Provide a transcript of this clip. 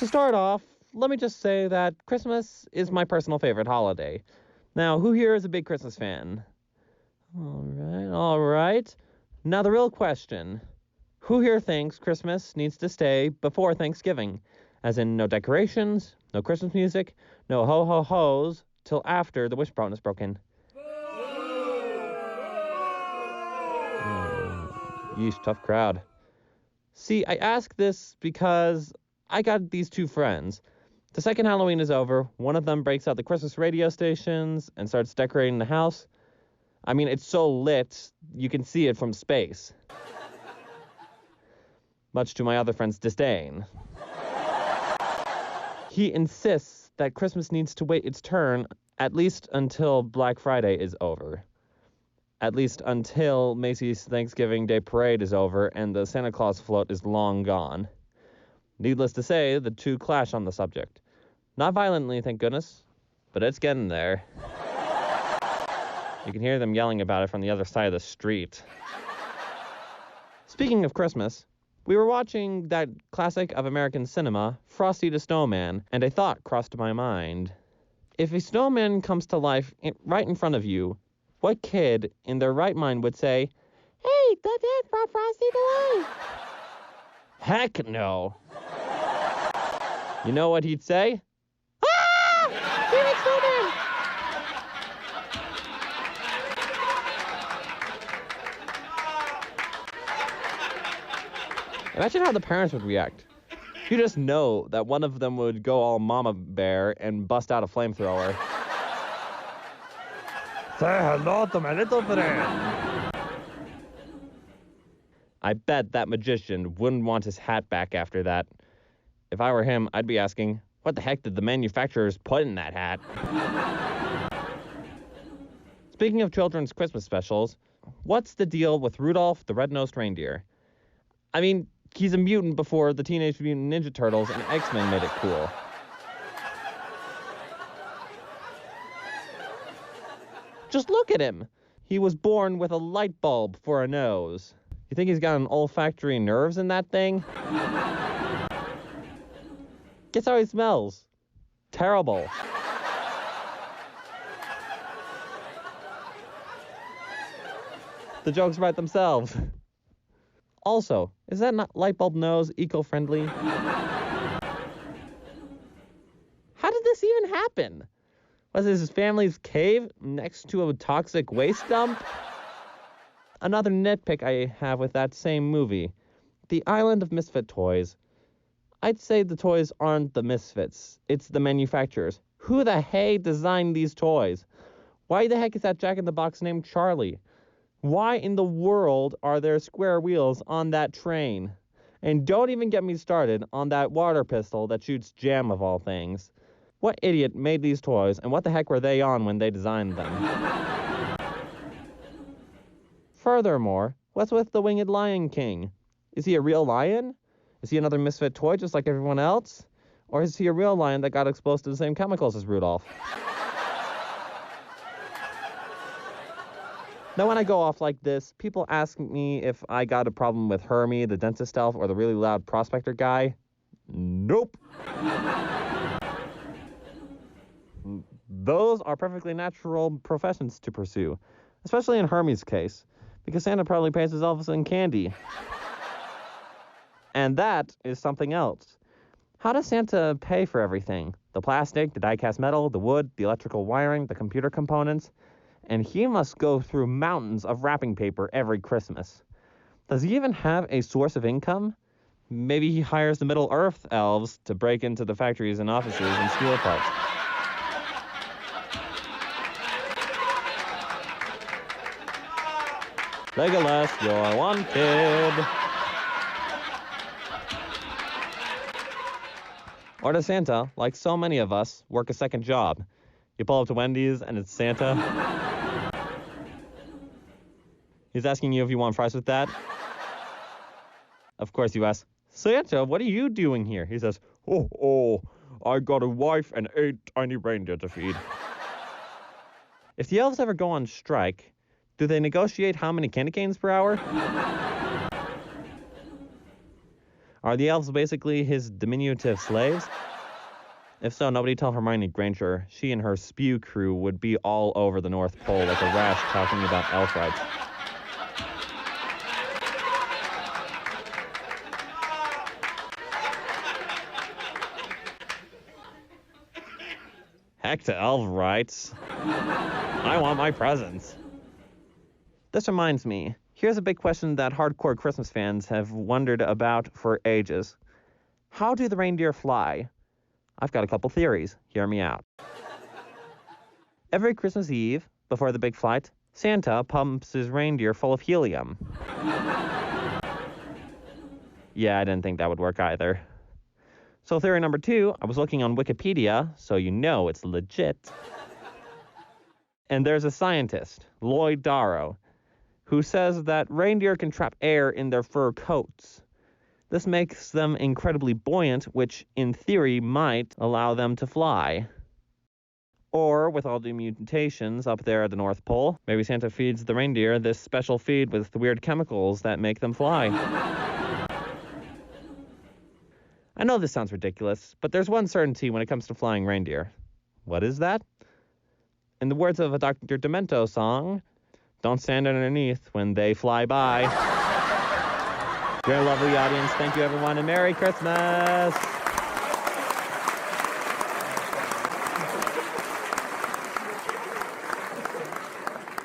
To start off, let me just say that Christmas is my personal favorite holiday. Now, who here is a big Christmas fan? All right. Now, the real question. Who here thinks Christmas needs to stay before Thanksgiving? As in, no decorations, no Christmas music, no ho-ho-hos, till after the wishbone is broken. Yeesh, tough crowd. See, I ask this because I got these two friends. The second Halloween is over, one of them breaks out the Christmas radio stations and starts decorating the house. I mean, it's so lit, you can see it from space. Much to my other friend's disdain. He insists that Christmas needs to wait its turn at least until Black Friday is over. At least until Macy's Thanksgiving Day Parade is over and the Santa Claus float is long gone. Needless to say, the two clash on the subject. Not violently, thank goodness, but it's getting there. You can hear them yelling about it from the other side of the street. Speaking of Christmas, we were watching that classic of American cinema, Frosty the Snowman, and a thought crossed my mind. If a snowman comes to life right in front of you, what kid in their right mind would say, "Hey, the dad brought Frosty to life"? Heck no. You know what he'd say? Ah! Favorite snowman! Imagine how the parents would react. You just know that one of them would go all mama bear and bust out a flamethrower. Say hello to my little friend. I bet that magician wouldn't want his hat back after that. If I were him, I'd be asking, what the heck did the manufacturers put in that hat? Speaking of children's Christmas specials, what's the deal with Rudolph the Red-Nosed Reindeer? I mean, he's a mutant before the Teenage Mutant Ninja Turtles and X-Men made it cool. Just look at him. He was born with a light bulb for a nose. You think he's got an olfactory nerves in that thing? Guess how he smells? Terrible. The jokes write themselves. Also, is that not light bulb nose eco-friendly? How did this even happen? Was this his family's cave next to a toxic waste dump? Another nitpick I have with that same movie, the Island of Misfit Toys. I'd say the toys aren't the misfits, it's the manufacturers. Who the hey designed these toys? Why the heck is that Jack-in-the-Box named Charlie? Why in the world are there square wheels on that train? And don't even get me started on that water pistol that shoots jam of all things. What idiot made these toys, and what the heck were they on when they designed them? Furthermore, what's with the Winged Lion King? Is he a real lion? Is he another misfit toy just like everyone else? Or is he a real lion that got exposed to the same chemicals as Rudolph? Now, when I go off like this, people ask me if I got a problem with Hermie, the dentist elf, or the really loud prospector guy. Nope. Those are perfectly natural professions to pursue, especially in Hermie's case, because Santa probably pays his elves in candy. And that is something else. How does Santa pay for everything? The plastic, the die-cast metal, the wood, the electrical wiring, the computer components? And he must go through mountains of wrapping paper every Christmas. Does he even have a source of income? Maybe he hires the Middle-earth elves to break into the factories and offices and steal parts. Legolas, you're wanted. Or does Santa, like so many of us, work a second job? You pull up to Wendy's and it's Santa. He's asking you if you want fries with that. Of course you ask, Santa, what are you doing here? He says, oh, I got a wife and 8 tiny reindeer to feed. If the elves ever go on strike, do they negotiate how many candy canes per hour? Are the elves basically his diminutive slaves? If so, nobody tell Hermione Granger. She and her spew crew would be all over the North Pole like a rash talking about elf rights. Heck to elf rights. I want my presents. This reminds me, here's a big question that hardcore Christmas fans have wondered about for ages. How do the reindeer fly? I've got a couple theories. Hear me out. Every Christmas Eve, before the big flight, Santa pumps his reindeer full of helium. Yeah, I didn't think that would work either. So theory number 2, I was looking on Wikipedia, so you know it's legit. And there's a scientist, Lloyd Darrow, who says that reindeer can trap air in their fur coats. This makes them incredibly buoyant, which in theory might allow them to fly. Or, with all the mutations up there at the North Pole, maybe Santa feeds the reindeer this special feed with weird chemicals that make them fly. I know this sounds ridiculous, but there's one certainty when it comes to flying reindeer. What is that? In the words of a Dr. Demento song, don't stand underneath when they fly by. Dear lovely audience, thank you everyone, and Merry Christmas!